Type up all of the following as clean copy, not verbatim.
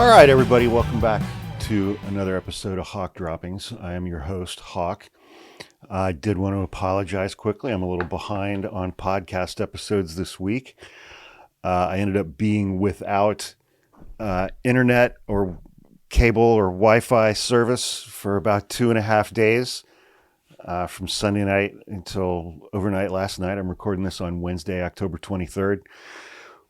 All right, everybody, welcome back to another episode of Hawk Droppings. I am your host, Hawk. I did want to apologize quickly. I'm a little behind on podcast episodes this week. I ended up being without internet or cable or Wi-Fi service for about 2.5 days, from Sunday night until overnight last night. I'm recording this on Wednesday, October 23rd.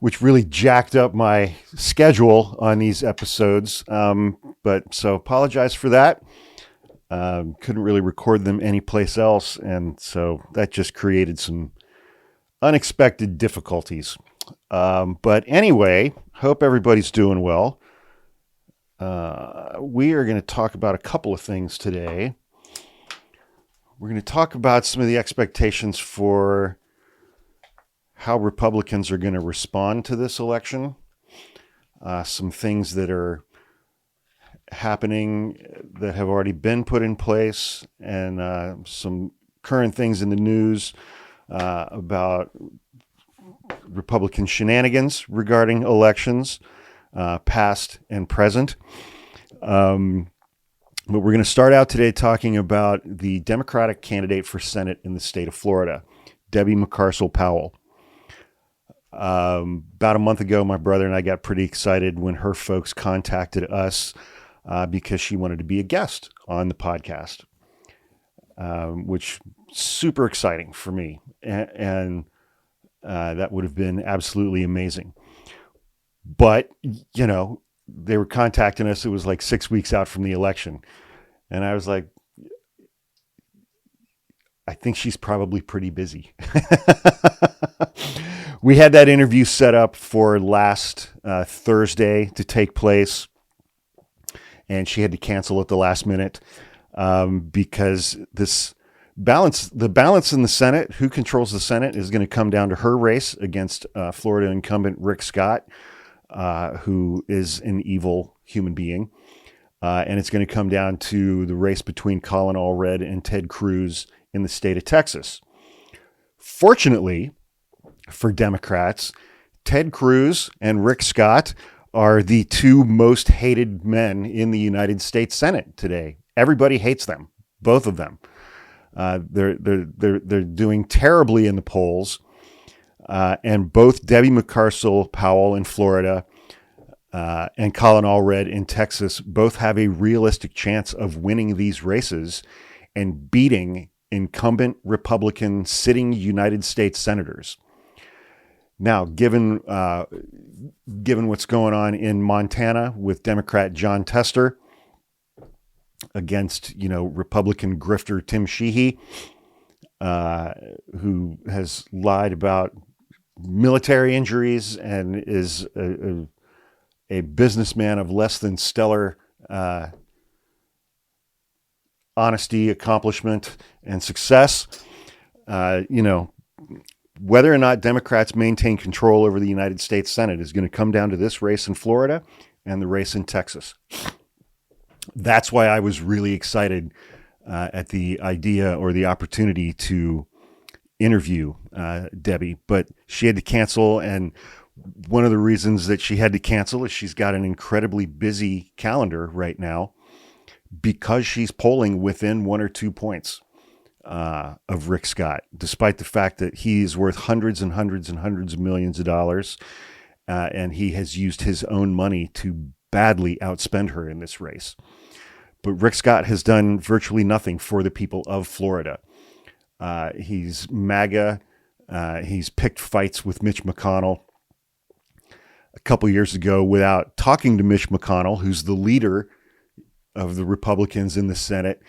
Which really jacked up my schedule on these episodes. But so apologize for that. Couldn't really record them anyplace else. And so that just created some unexpected difficulties. But anyway, hope everybody's doing well. We are going to talk about a couple of things today. We're going to talk about some of the expectations for how Republicans are going to respond to this election, some things that are happening that have already been put in place, and some current things in the news about Republican shenanigans regarding elections, past and present. But we're going to start out today talking about the Democratic candidate for Senate in the state of Florida, Debbie Mucarsel-Powell. About a month ago, my brother and I got pretty excited when her folks contacted us because she wanted to be a guest on the podcast, which super exciting for me. And that would have been absolutely amazing. But, you know, they were contacting us. It was like 6 weeks out from the election. And I was like, I think she's probably pretty busy. We had that interview set up for last Thursday to take place, and she had to cancel at the last minute because the balance in the Senate, who controls the Senate, is going to come down to her race against Florida incumbent Rick Scott, who is an evil human being. And it's going to come down to the race between Colin Allred and Ted Cruz in the state of Texas. Fortunately for Democrats, Ted Cruz and Rick Scott are the two most hated men in the United States Senate today. Everybody hates them, both of them. They're doing terribly in the polls, and both Debbie Mucarsel-Powell in Florida and Colin Allred in Texas both have a realistic chance of winning these races and beating incumbent Republican sitting United States senators. Now, given what's going on in Montana with Democrat John Tester against, Republican grifter Tim Sheehy, who has lied about military injuries and is a businessman of less than stellar honesty, accomplishment, and success, whether or not Democrats maintain control over the United States Senate is going to come down to this race in Florida and the race in Texas. That's why I was really excited at the idea or the opportunity to interview Debbie, but she had to cancel. And one of the reasons that she had to cancel is she's got an incredibly busy calendar right now because she's polling within 1 or 2 points of Rick Scott, despite the fact that he's worth hundreds and hundreds and hundreds of millions of dollars, and he has used his own money to badly outspend her in this race. But Rick Scott has done virtually nothing for the people of Florida. He's MAGA. He's picked fights with Mitch McConnell a couple years ago without talking to Mitch McConnell, who's the leader of the Republicans in the Senate.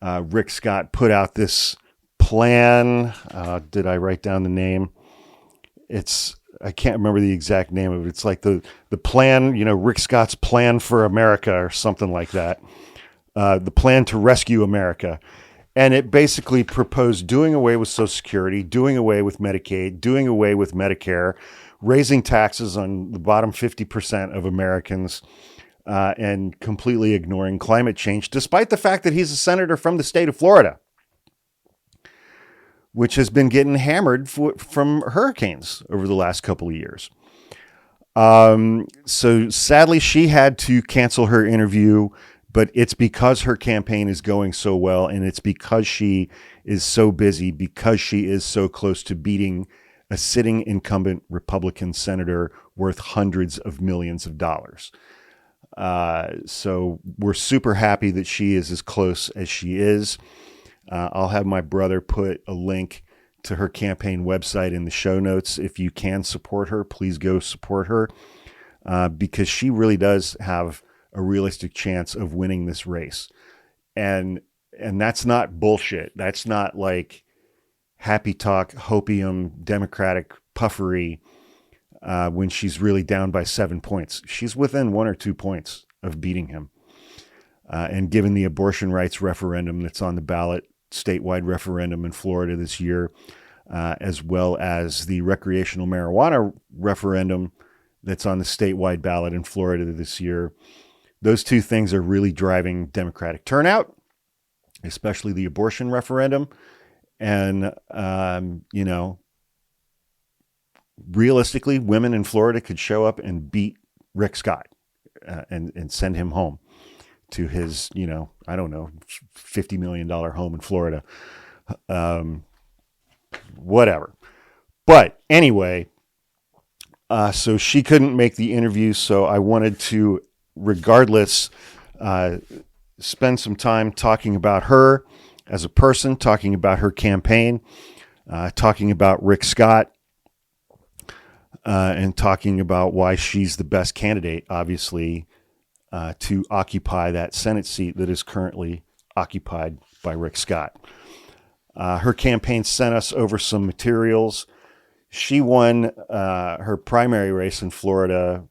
Rick Scott put out this plan. Did I write down the name? I can't remember the exact name of it. It's like the plan, Rick Scott's plan for America or something like that. The plan to rescue America. And it basically proposed doing away with Social Security, doing away with Medicaid, doing away with Medicare, raising taxes on the bottom 50% of Americans, and completely ignoring climate change, despite the fact that he's a senator from the state of Florida, which has been getting hammered from hurricanes over the last couple of years. So sadly, she had to cancel her interview, but it's because her campaign is going so well, and it's because she is so busy, because she is so close to beating a sitting incumbent Republican senator worth hundreds of millions of dollars. So we're super happy that she is as close as she is. I'll have my brother put a link to her campaign website in the show notes. If you can support her, please go support her, because she really does have a realistic chance of winning this race. And that's not bullshit. That's not like happy talk, hopium, Democratic puffery when she's really down by 7 points. She's within 1 or 2 points of beating him. And given the abortion rights referendum that's on the ballot, statewide referendum in Florida this year, as well as the recreational marijuana referendum that's on the statewide ballot in Florida this year, those two things are really driving Democratic turnout, especially the abortion referendum. And, realistically, women in Florida could show up and beat Rick Scott and send him home to his, $50 million home in Florida. Whatever. But anyway, so she couldn't make the interview. So I wanted to, regardless, spend some time talking about her as a person, talking about her campaign, talking about Rick Scott, and talking about why she's the best candidate, obviously, to occupy that Senate seat that is currently occupied by Rick Scott. Her campaign sent us over some materials. She won her primary race in Florida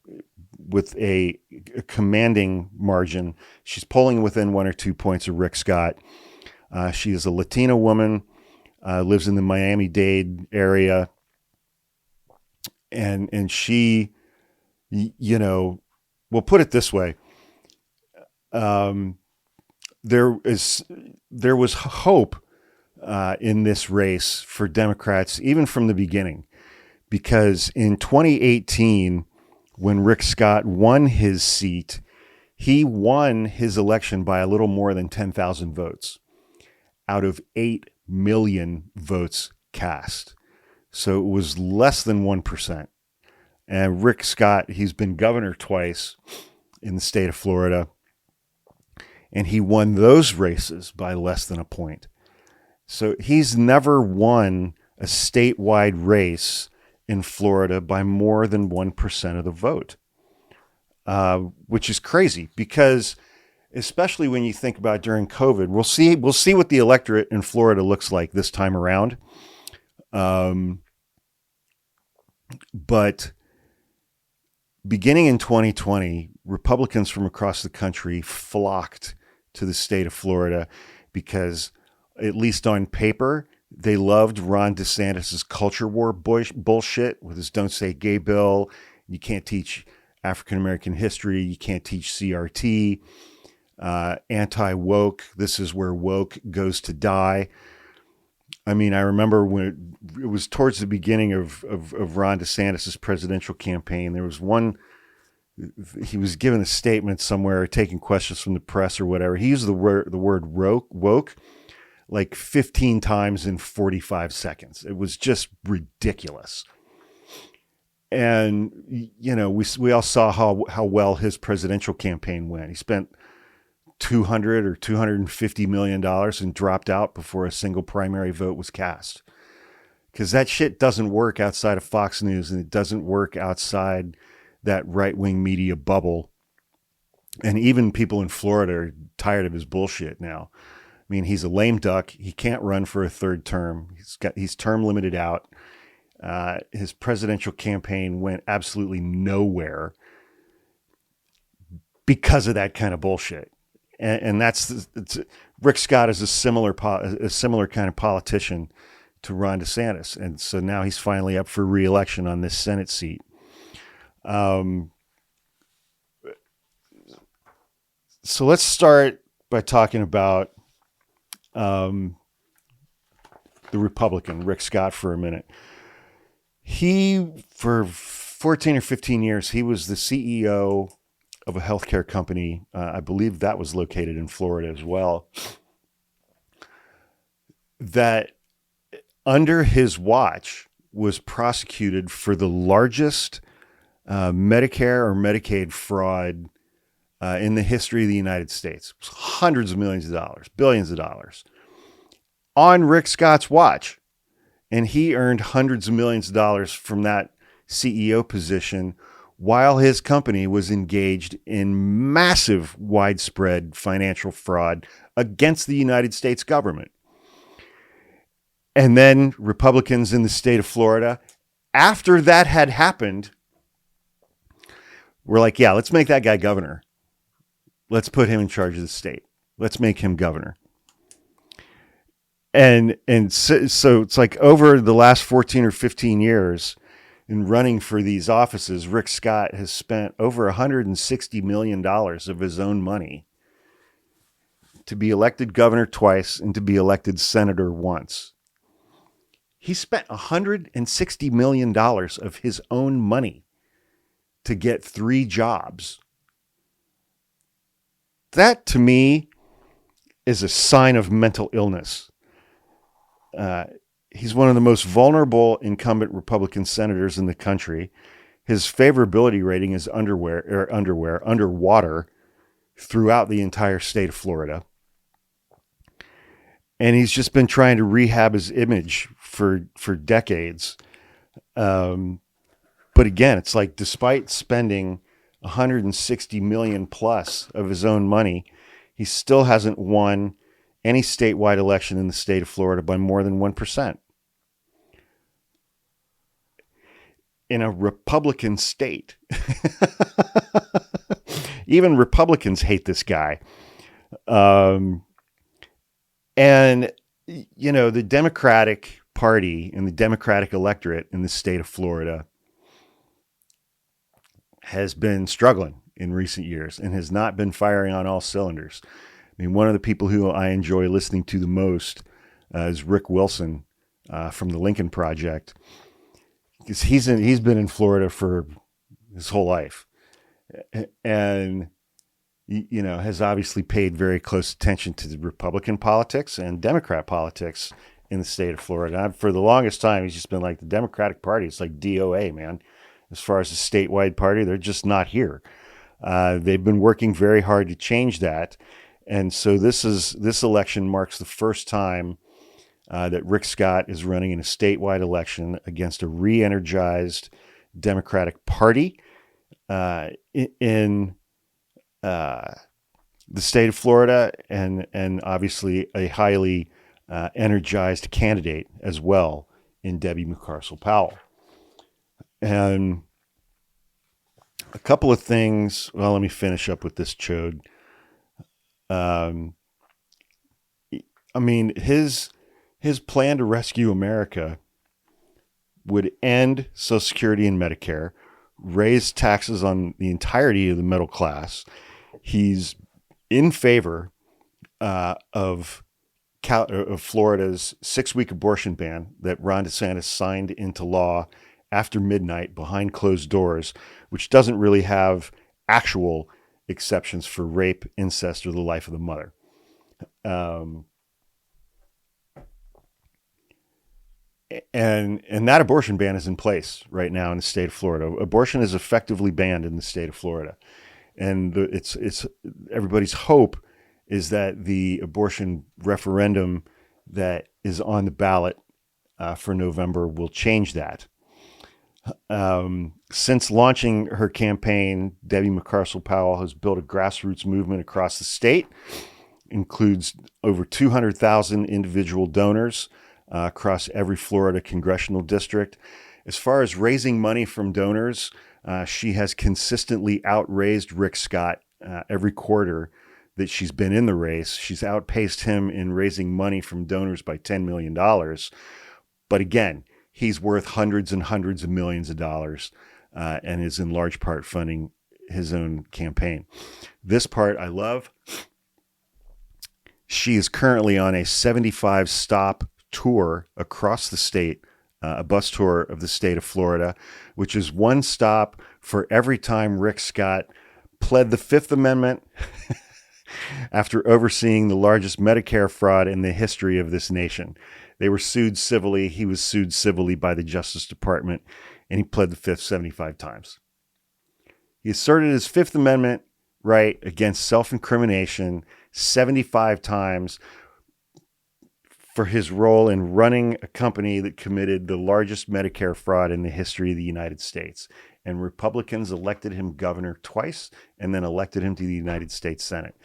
with a commanding margin. She's polling within 1 or 2 points of Rick Scott. She is a Latina woman, lives in the Miami-Dade area, and she, we'll put it this way. There was hope in this race for Democrats, even from the beginning, because in 2018, when Rick Scott won his seat, he won his election by a little more than 10,000 votes out of 8 million votes cast. So it was less than 1%. And Rick Scott, he's been governor twice in the state of Florida, and he won those races by less than a point. So he's never won a statewide race in Florida by more than 1% of the vote, which is crazy because, especially when you think about during COVID, we'll see what the electorate in Florida looks like this time around. But beginning in 2020, Republicans from across the country flocked to the state of Florida because, at least on paper, they loved Ron DeSantis' culture war bullshit with his Don't Say Gay bill. You can't teach African-American history. You can't teach CRT. Anti-woke. This is where woke goes to die. I mean, I remember when it was towards the beginning of Ron DeSantis' presidential campaign, there was one, he was giving a statement somewhere, taking questions from the press or whatever. He used the word woke like 15 times in 45 seconds. It was just ridiculous. And, we all saw how well his presidential campaign went. He spent $200 or $250 million and dropped out before a single primary vote was cast. Because that shit doesn't work outside of Fox News, and it doesn't work outside that right-wing media bubble. And even people in Florida are tired of his bullshit now. I mean, he's a lame duck. He can't run for a third term. He's term limited out. His presidential campaign went absolutely nowhere because of that kind of bullshit. And Rick Scott is a similar kind of politician to Ron DeSantis. And so now he's finally up for re-election on this Senate seat. So let's start by talking about the Republican, Rick Scott, for a minute. He, for 14 or 15 years, he was the CEO of a healthcare company. I believe that was located in Florida as well. That under his watch was prosecuted for the largest Medicare or Medicaid fraud in the history of the United States. It was hundreds of millions of dollars, billions of dollars on Rick Scott's watch. And he earned hundreds of millions of dollars from that CEO position while his company was engaged in massive, widespread financial fraud against the United States government. And then Republicans in the state of Florida, after that had happened, were like, yeah, let's make that guy governor. Let's put him in charge of the state. Let's make him governor. And so it's like over the last 14 or 15 years in running for these offices, Rick Scott has spent over $160 million of his own money to be elected governor twice and to be elected senator once. He spent $160 million of his own money to get 3 jobs. That, to me, is a sign of mental illness. He's one of the most vulnerable incumbent Republican senators in the country. His favorability rating is underwater throughout the entire state of Florida. And he's just been trying to rehab his image for decades. But again, it's like despite spending $160 million plus of his own money, he still hasn't won any statewide election in the state of Florida by more than 1%. In a Republican state. Even Republicans hate this guy. And, you know, the Democratic Party and the Democratic electorate in the state of Florida has been struggling in recent years and has not been firing on all cylinders. I mean, one of the people who I enjoy listening to the most is Rick Wilson from the Lincoln Project, because he's been in Florida for his whole life, and you know has obviously paid very close attention to the Republican politics and Democrat politics in the state of Florida. And for the longest time, he's just been like, the Democratic Party, it's like DOA, man. As far as a statewide party, they're just not here. They've been working very hard to change that. And so this election marks the first time that Rick Scott is running in a statewide election against a re-energized Democratic Party in the state of Florida, and obviously a highly energized candidate as well in Debbie Mucarsel-Powell. And a couple of things. Well, let me finish up with this chode. I mean, his plan to rescue America would end Social Security and Medicare, raise taxes on the entirety of the middle class. He's in favor of Florida's 6-week abortion ban that Ron DeSantis signed into law after midnight behind closed doors, which doesn't really have actual exceptions for rape, incest, or the life of the mother. And that abortion ban is in place right now in the state of Florida. Abortion is effectively banned in the state of Florida. And it's everybody's hope is that the abortion referendum that is on the ballot for November will change that. Since launching her campaign, Debbie Mucarsel-Powell has built a grassroots movement across the state, includes over 200,000 individual donors across every Florida congressional district. As far as raising money from donors, she has consistently outraised Rick Scott every quarter that she's been in the race. She's outpaced him in raising money from donors by $10 million. But again, he's worth hundreds and hundreds of millions of dollars and is in large part funding his own campaign. This part I love. She is currently on a 75-stop tour across the state a bus tour of the state of Florida, which is one stop for every time Rick Scott pled the Fifth Amendment after overseeing the largest Medicare fraud in the history of this nation. They were sued civilly. He was sued civilly by the Justice Department, and he pled the Fifth 75 times. He asserted his Fifth Amendment right against self-incrimination 75 times for his role in running a company that committed the largest Medicare fraud in the history of the United States. And Republicans elected him governor twice and then elected him to the United States Senate.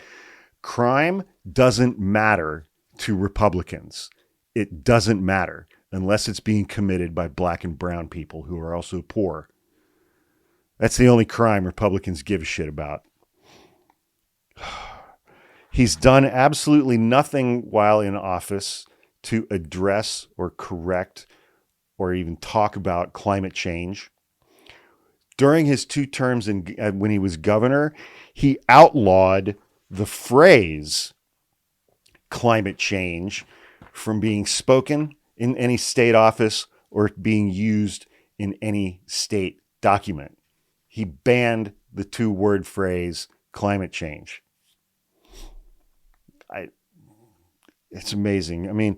Crime doesn't matter to Republicans. It doesn't matter unless it's being committed by black and brown people who are also poor. That's the only crime Republicans give a shit about. He's done absolutely nothing while in office to address or correct or even talk about climate change. During his 2 terms when he was governor, he outlawed the phrase climate change from being spoken in any state office or being used in any state document. He banned the 2-word phrase climate change. It's amazing. I mean,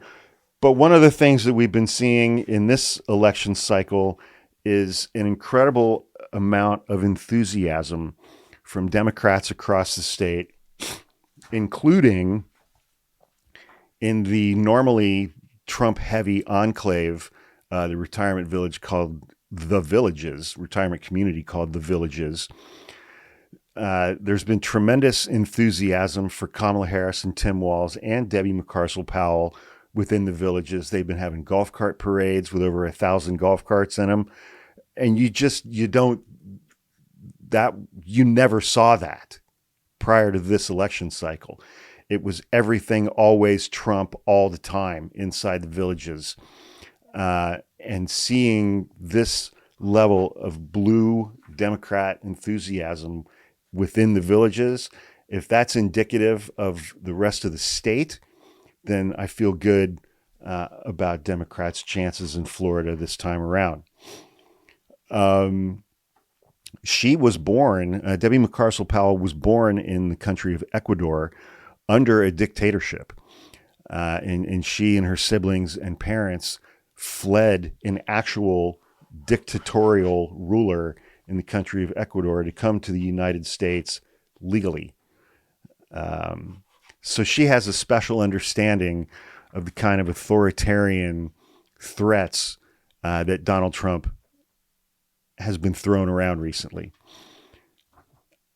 but one of the things that we've been seeing in this election cycle is an incredible amount of enthusiasm from Democrats across the state, including in the normally Trump-heavy enclave, the retirement village called The Villages, retirement community called The Villages. There's been tremendous enthusiasm for Kamala Harris and Tim Walz and Debbie Mucarsel-Powell within the Villages. They've been having golf cart parades with over 1,000 golf carts in them. And you never saw that prior to this election cycle. It was everything, always Trump, all the time inside the Villages. And seeing this level of blue Democrat enthusiasm within the Villages, if that's indicative of the rest of the state, then I feel good about Democrats' chances in Florida this time around. She was born, Debbie Mucarsel-Powell was born in the country of Ecuador under a dictatorship. And she and her siblings and parents fled an actual dictatorial ruler in the country of Ecuador to come to the United States legally. So she has a special understanding of the kind of authoritarian threats that Donald Trump has been thrown around recently.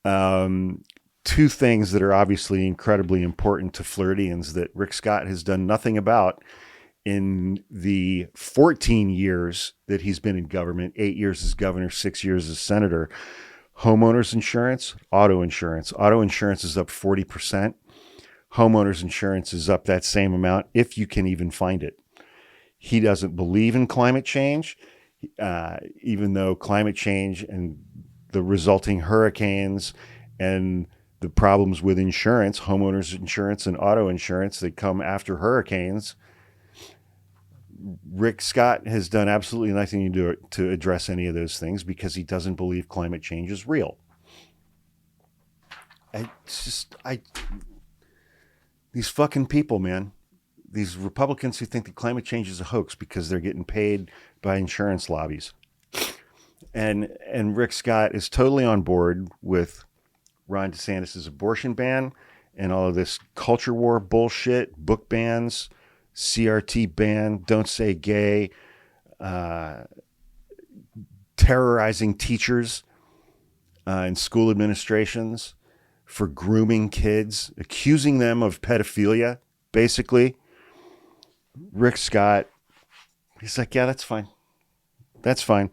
2 things that are obviously incredibly important to Floridians that Rick Scott has done nothing about in the 14 years that he's been in government, 8 years as governor, 6 years as senator. Homeowners insurance, auto insurance. Auto insurance is up 40%. Homeowners insurance is up that same amount, if you can even find it. He doesn't believe in climate change, even though climate change and the resulting hurricanes and the problems with insurance, homeowners insurance and auto insurance that come after hurricanes, Rick Scott has done absolutely nothing to address any of those things because he doesn't believe climate change is real. These fucking people, man, these Republicans who think that climate change is a hoax because they're getting paid by insurance lobbies. And Rick Scott is totally on board with Ron DeSantis' abortion ban and all of this culture war bullshit, book bans, CRT ban, don't say gay, terrorizing teachers and school administrations for grooming kids, accusing them of pedophilia, basically. Rick Scott, he's like, yeah, that's fine. That's fine.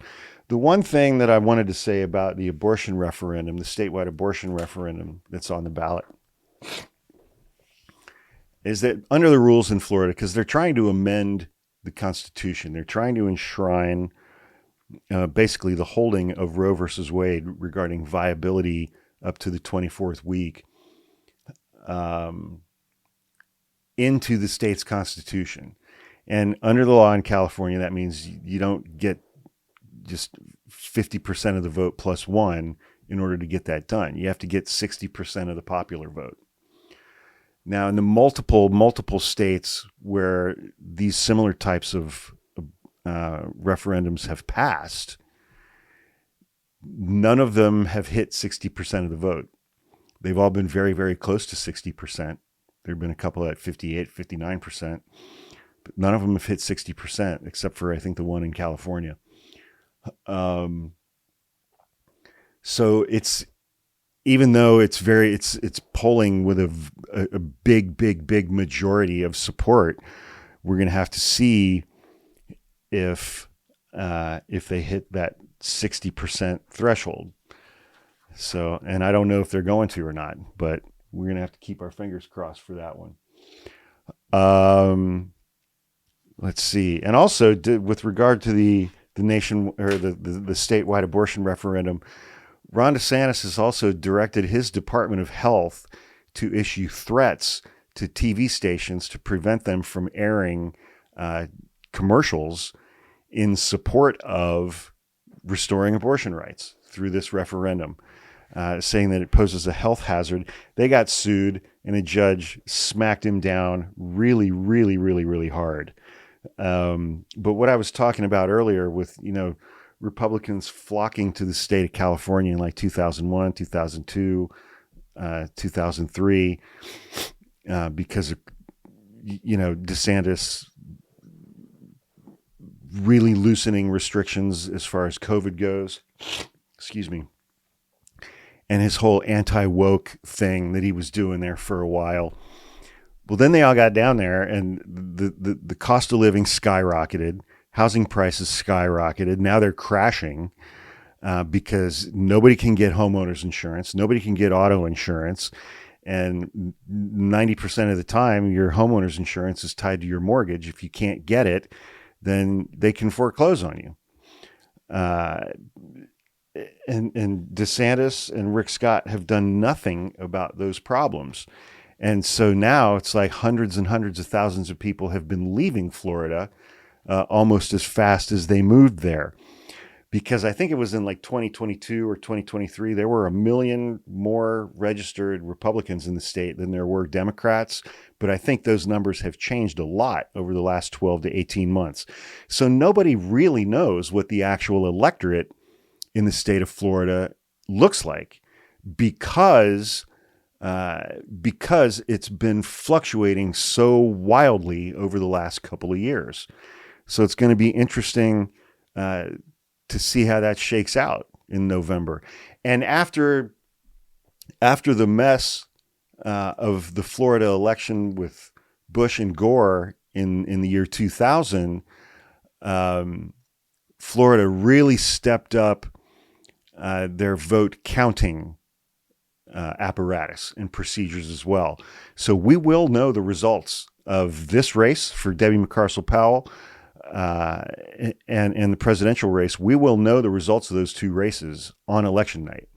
The one thing that I wanted to say about the abortion referendum, the statewide abortion referendum that's on the ballot, is that under the rules in Florida, because they're trying to amend the Constitution, they're trying to enshrine basically the holding of Roe versus Wade regarding viability up to the 24th week into the state's constitution. And under the law in California, that means you don't get just 50% of the vote plus one in order to get that done. You have to get 60% of the popular vote. Now, in the multiple states where these similar types of referendums have passed, none of them have hit 60% of the vote. They've all been very, very close to 60%. There have been a couple at 58, 59%, but none of them have hit 60%, except for, I think, the one in California. So it's, even though it's polling with a big majority of support, we're going to have to see if they hit that 60% threshold. So, and I don't know if they're going to or not, but we're going to have to keep our fingers crossed for that one. Let's see. And also, with regard to the nation or the statewide abortion referendum, Ron DeSantis has also directed his Department of Health to issue threats to TV stations to prevent them from airing commercials in support of restoring abortion rights through this referendum, saying that it poses a health hazard. They got sued, and a judge smacked him down really hard. But what I was talking about earlier with, Republicans flocking to the state of California in like 2001, 2002, 2003, because of, DeSantis really loosening restrictions as far as COVID goes. Excuse me. And his whole anti-woke thing that he was doing there for a while. Well, then they all got down there, and the cost of living skyrocketed. Housing prices skyrocketed. Now they're crashing because nobody can get homeowners insurance. Nobody can get auto insurance. And 90% of the time, your homeowners insurance is tied to your mortgage. If you can't get it, then they can foreclose on you. And DeSantis and Rick Scott have done nothing about those problems. And so now it's like hundreds and hundreds of thousands of people have been leaving Florida almost as fast as they moved there. Because I think it was in like 2022 or 2023, there were 1 million more registered Republicans in the state than there were Democrats. But I think those numbers have changed a lot over the last 12 to 18 months. So nobody really knows what the actual electorate in the state of Florida looks like because it's been fluctuating so wildly over the last couple of years. So it's going to be interesting to see how that shakes out in November. And after the mess of the Florida election with Bush and Gore in the year 2000, Florida really stepped up their vote counting apparatus and procedures as well. So we will know the results of this race for Debbie Mucarsel-Powell and the presidential race. We will know the results of those two races on election night.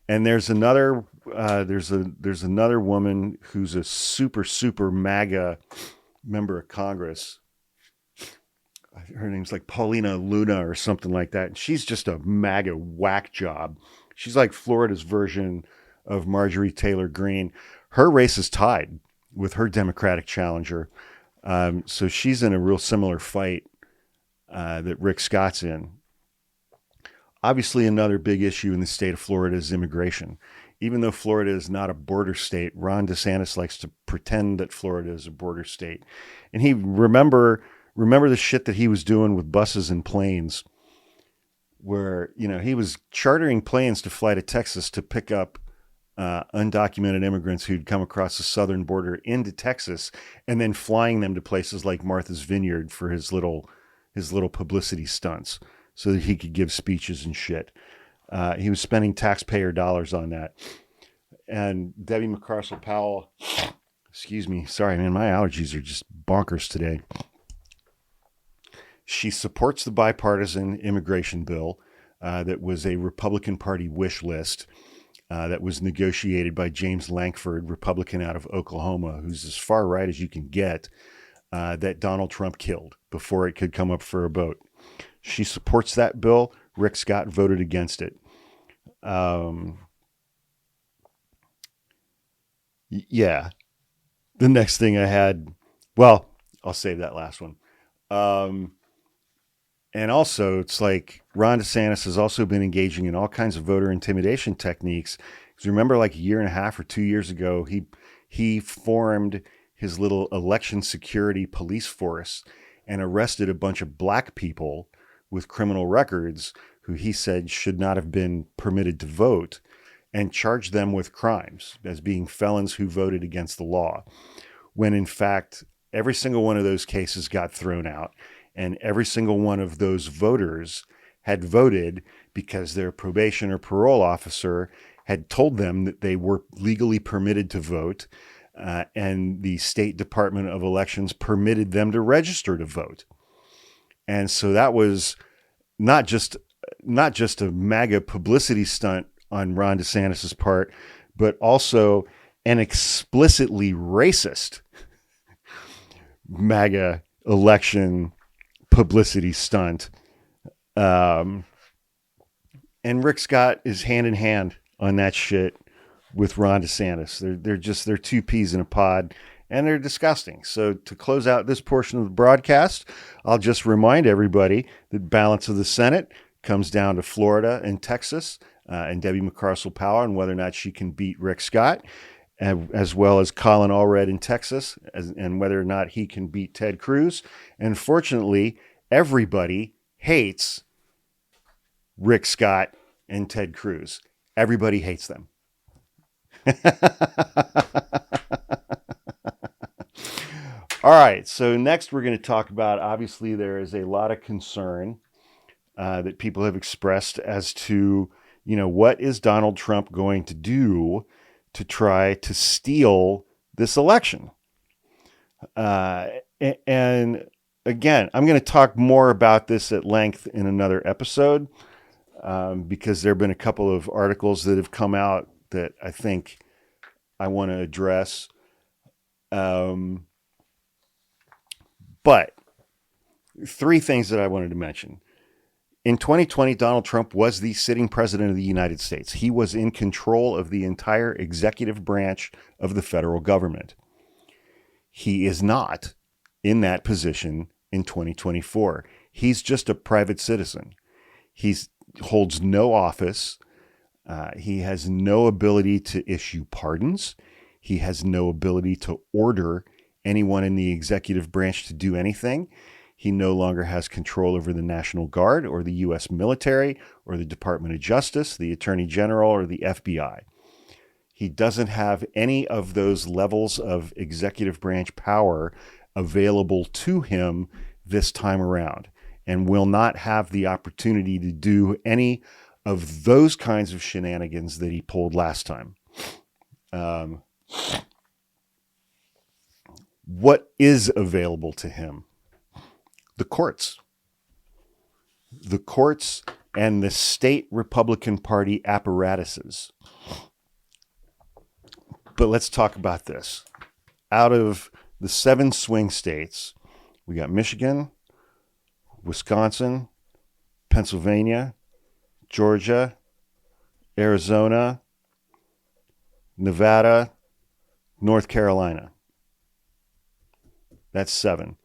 And there's another there's another woman who's a super MAGA member of Congress. Her name's like Paulina Luna or something like that. And she's just a MAGA whack job. She's like Florida's version of Marjorie Taylor Greene. Her race is tied with her Democratic challenger. So she's in a real similar fight that Rick Scott's in. Obviously, another big issue in the state of Florida is immigration. Even though Florida is not a border state, Ron DeSantis likes to pretend that Florida is a border state. And he remember the shit that he was doing with buses and planes, where, he was chartering planes to fly to Texas to pick up undocumented immigrants who'd come across the southern border into Texas, and then flying them to places like Martha's Vineyard for his little publicity stunts so that he could give speeches and shit. He was spending taxpayer dollars on that. And Debbie Mucarsel-Powell, excuse me, sorry, man, my allergies are just bonkers today. She supports the bipartisan immigration bill that was a Republican Party wish list that was negotiated by James Lankford, Republican out of Oklahoma, who's as far right as you can get. that Donald Trump killed before it could come up for a vote. She supports that bill. Rick Scott voted against it. Yeah. The next thing I had, well, I'll save that last one. And also, it's like Ron DeSantis has also been engaging in all kinds of voter intimidation techniques. Because remember, like a year and a half or 2 years ago, he formed his little election security police force and arrested a bunch of black people with criminal records who he said should not have been permitted to vote, and charged them with crimes as being felons who voted against the law. When in fact, every single one of those cases got thrown out, and every single one of those voters had voted because their probation or parole officer had told them that they were legally permitted to vote, and the State Department of Elections permitted them to register to vote. And so that was not just a MAGA publicity stunt on Ron DeSantis' part, but also an explicitly racist MAGA election publicity stunt. And Rick Scott is hand in hand on that shit with Ron DeSantis. They're two peas in a pod, and they're disgusting. So to close out this portion of the broadcast, I'll just remind everybody that balance of the Senate comes down to Florida and Texas, and Debbie Mucarsel-Powell, and whether or not she can beat Rick Scott, as well as Colin Allred in Texas, and whether or not he can beat Ted Cruz. And fortunately, everybody hates Rick Scott and Ted Cruz. Everybody hates them. All right, so next we're going to talk about, obviously there is a lot of concern that people have expressed as to, what is Donald Trump going to do to try to steal this election? And again, I'm going to talk more about this at length in another episode, because there have been a couple of articles that have come out that I think I want to address. But three things that I wanted to mention. In 2020, Donald Trump was the sitting president of the United States. He was in control of the entire executive branch of the federal government. He is not in that position in 2024. He's just a private citizen. He holds no office. He has no ability to issue pardons. He has no ability to order anyone in the executive branch to do anything. He no longer has control over the National Guard or the U.S. military or the Department of Justice, the Attorney General, or the FBI. He doesn't have any of those levels of executive branch power available to him this time around, and will not have the opportunity to do any of those kinds of shenanigans that he pulled last time. What is available to him? The courts. The courts and the state Republican Party apparatuses. But let's talk about this. Out of the 7 swing states, we got Michigan, Wisconsin, Pennsylvania, Georgia, Arizona, Nevada, North Carolina. That's 7.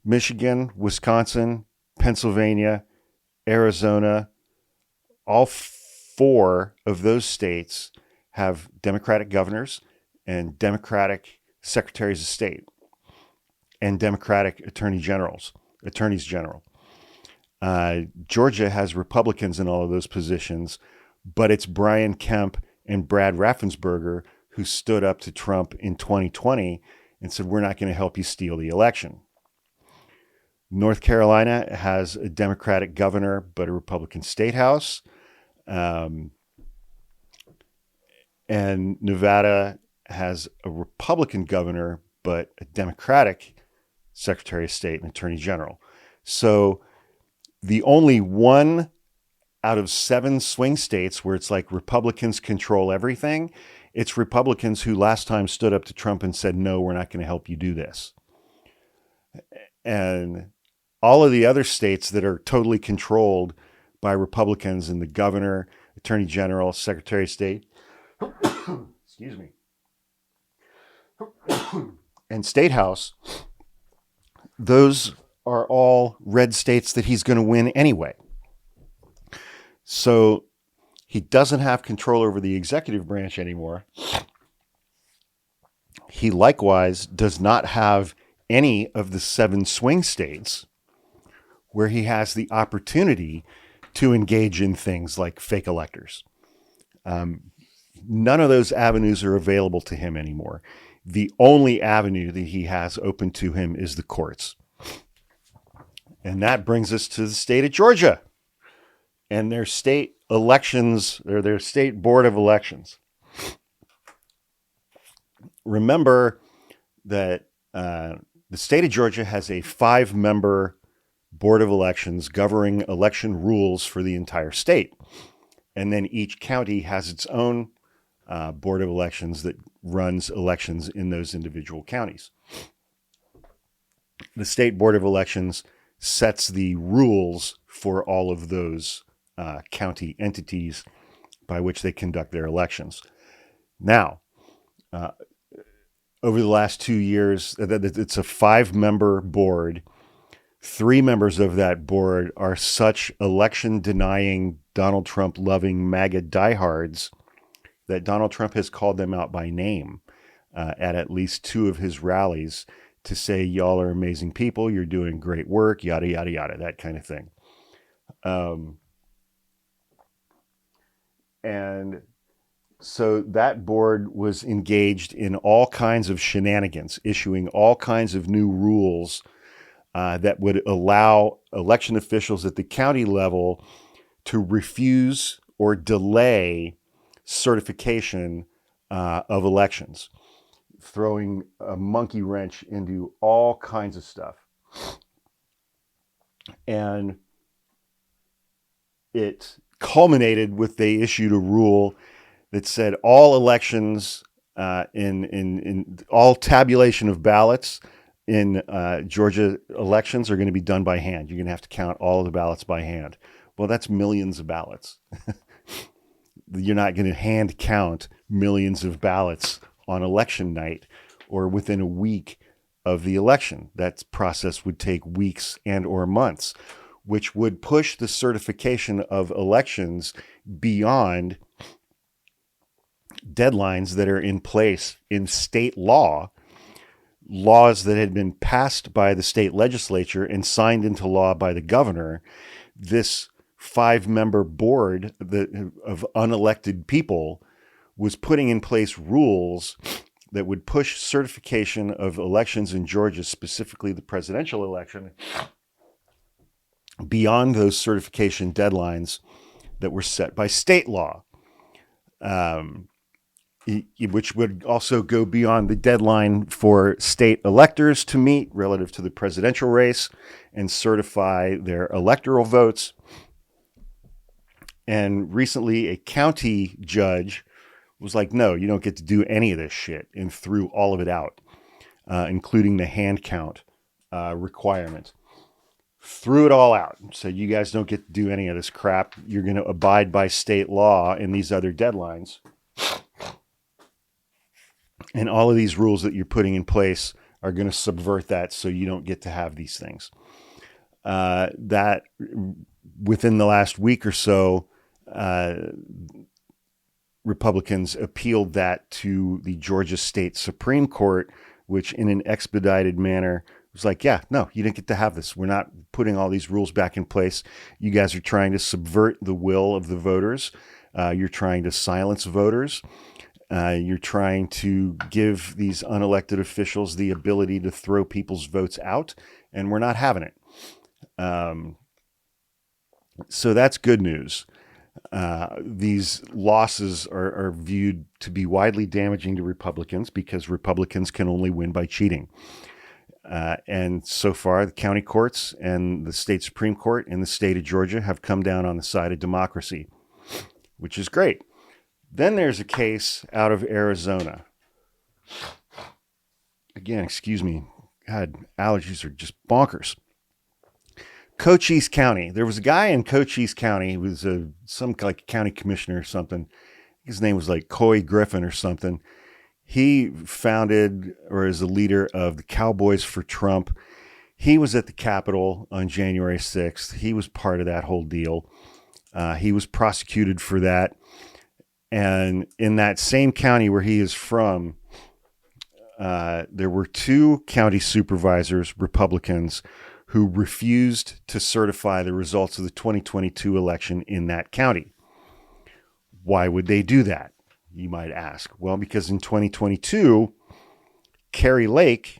Michigan, Wisconsin, Pennsylvania, Arizona, all 4 of those states have Democratic governors and Democratic secretaries of state and Democratic attorneys general. Georgia has Republicans in all of those positions, but it's Brian Kemp and Brad Raffensperger who stood up to Trump in 2020 and said, we're not going to help you steal the election. North Carolina has a Democratic governor, but a Republican state house. And Nevada has a Republican governor, but a Democratic Secretary of State and Attorney General. So the only one out of 7 swing states where it's like Republicans control everything, it's Republicans who last time stood up to Trump and said, no, we're not going to help you do this. And all of the other states that are totally controlled by Republicans and the governor, attorney general, secretary of state, excuse me, and state house, those are all red states that he's going to win anyway. So he doesn't have control over the executive branch anymore. He likewise does not have any of the 7 swing states where he has the opportunity to engage in things like fake electors. None of those avenues are available to him anymore. The only avenue that he has open to him is the courts. And that brings us to the state of Georgia and their state elections, or their state board of elections. Remember that the state of Georgia has a 5-member board of elections governing election rules for the entire state. And then each county has its own board of elections that runs elections in those individual counties. The state board of elections sets the rules for all of those county entities by which they conduct their elections. Now, over the last 2 years, it's a 5-member board. 3 members of that board are such election-denying, Donald Trump-loving MAGA diehards that Donald Trump has called them out by name at least 2 of his rallies to say, y'all are amazing people, you're doing great work, yada, yada, yada, that kind of thing. And so that board was engaged in all kinds of shenanigans, issuing all kinds of new rules that would allow election officials at the county level to refuse or delay certification of elections, throwing a monkey wrench into all kinds of stuff. And it culminated with they issued a rule that said all elections in all tabulation of ballots in Georgia elections are going to be done by hand. You're going to have to count all of the ballots by hand. Well, that's millions of ballots. You're not going to hand count millions of ballots on election night or within a week of the election. That process would take weeks and or months, which would push the certification of elections beyond deadlines that are in place in state laws that had been passed by the state legislature and signed into law by the governor. This 5-member board of unelected people was putting in place rules that would push certification of elections in Georgia, specifically the presidential election, beyond those certification deadlines that were set by state law, which would also go beyond the deadline for state electors to meet relative to the presidential race and certify their electoral votes. And recently, a county judge was like, no, you don't get to do any of this shit, and threw all of it out, including the hand count requirement. Threw it all out. Said, you guys don't get to do any of this crap. You're going to abide by state law and these other deadlines. And all of these rules that you're putting in place are going to subvert that, so you don't get to have these things. That within the last week or so, Republicans appealed that to the Georgia State Supreme Court, which in an expedited manner was like, yeah, no, you didn't get to have this. We're not putting all these rules back in place. You guys are trying to subvert the will of the voters. You're trying to silence voters. You're trying to give these unelected officials the ability to throw people's votes out, and we're not having it. So that's good news. These losses are viewed to be widely damaging to Republicans because Republicans can only win by cheating. And so far, the county courts and the state Supreme Court in the state of Georgia have come down on the side of democracy, which is great. Then there's a case out of Arizona. Again, excuse me, God, allergies are just bonkers. Cochise County. There was a guy in Cochise County. He was some like county commissioner or something. His name was like Coy Griffin or something. He founded or is a leader of the Cowboys for Trump. He was at the Capitol on January 6th. He was part of that whole deal. He was prosecuted for that. And in that same county where he is from, there were 2 county supervisors, Republicans, who refused to certify the results of the 2022 election in that county. Why would they do that, you might ask? Well, because in 2022, Kari Lake,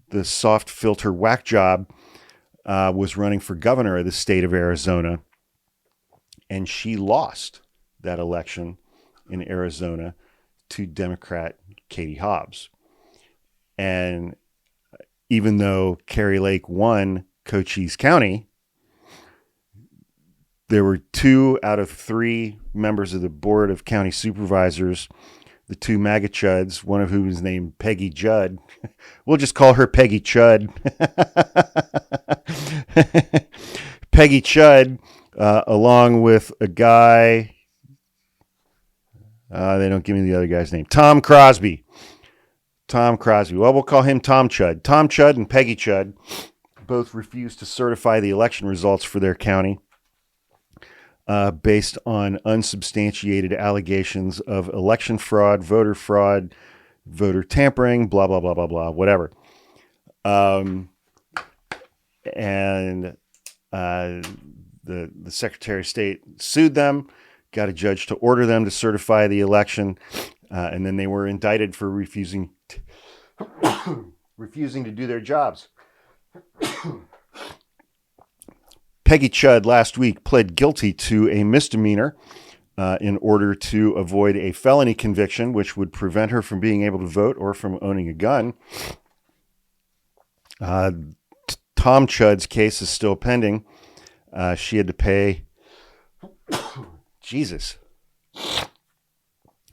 the soft filter whack job, was running for governor of the state of Arizona, and she lost that election in Arizona to Democrat Katie Hobbs. And even though Kari Lake won Cochise County, there were 2 out of 3 members of the Board of County Supervisors, the 2 MAGA chuds, one of whom is named Peggy Judd. We'll just call her Peggy Chud. Peggy Chud, along with a guy, they don't give me the other guy's name, Tom Crosby. Tom Crosby. Well, we'll call him Tom Chud. Tom Chud and Peggy Chud both refused to certify the election results for their county based on unsubstantiated allegations of election fraud, voter tampering, blah, blah, blah, blah, blah, whatever. And the Secretary of State sued them, got a judge to order them to certify the election, and then they were indicted for refusing to do their jobs. Peggy Chud last week pled guilty to a misdemeanor in order to avoid a felony conviction, which would prevent her from being able to vote or from owning a gun. Tom Chud's case is still pending. She had to pay... Jesus.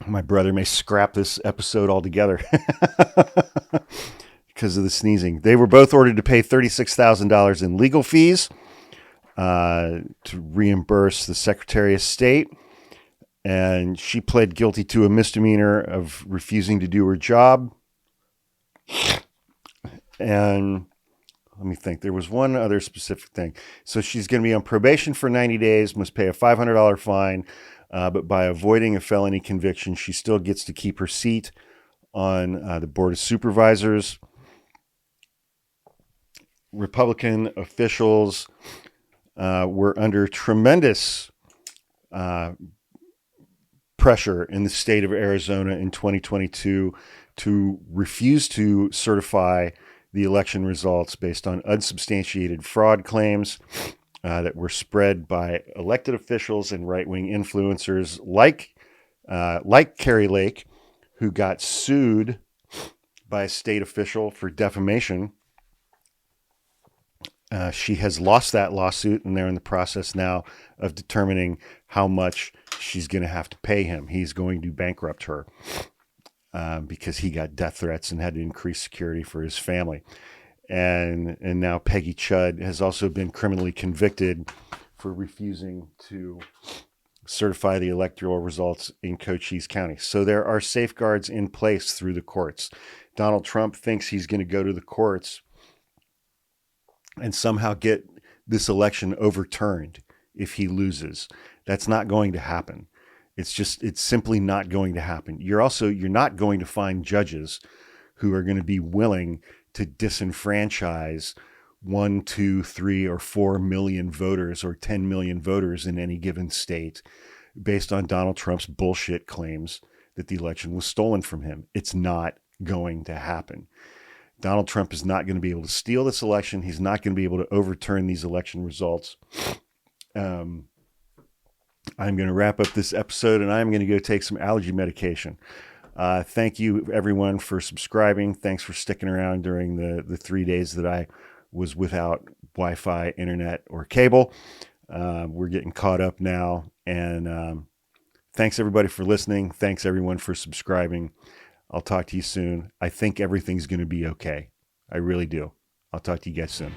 My brother may scrap this episode altogether because of the sneezing. They were both ordered to pay $36,000 in legal fees to reimburse the Secretary of State. And she pled guilty to a misdemeanor of refusing to do her job. And let me think. There was one other specific thing. So she's going to be on probation for 90 days, must pay a $500 fine. But by avoiding a felony conviction, she still gets to keep her seat on the Board of Supervisors. Republican officials were under tremendous pressure in the state of Arizona in 2022 to refuse to certify the election results based on unsubstantiated fraud claims that were spread by elected officials and right-wing influencers like Kari Lake, who got sued by a state official for defamation. She has lost that lawsuit, and they're in the process now of determining how much she's going to have to pay him. He's going to bankrupt her because he got death threats and had to increase security for his family. And now Peggy Chud has also been criminally convicted for refusing to certify the electoral results in Cochise County. So there are safeguards in place through the courts. Donald Trump thinks he's going to go to the courts and somehow get this election overturned if he loses. That's not going to happen. It's simply not going to happen. You're not going to find judges who are going to be willing to disenfranchise 1, 2, 3, or 4 million voters or 10 million voters in any given state based on Donald Trump's bullshit claims that the election was stolen from him. It's not going to happen. Donald Trump is not going to be able to steal this election. He's not going to be able to overturn these election results. I'm going to wrap up this episode, and I'm going to go take some allergy medication. Thank you, everyone, for subscribing. Thanks for sticking around during the 3 days that I was without Wi-Fi, internet, or cable. We're getting caught up now. And thanks, everybody, for listening. Thanks, everyone, for subscribing. I'll talk to you soon. I think everything's going to be okay. I really do. I'll talk to you guys soon.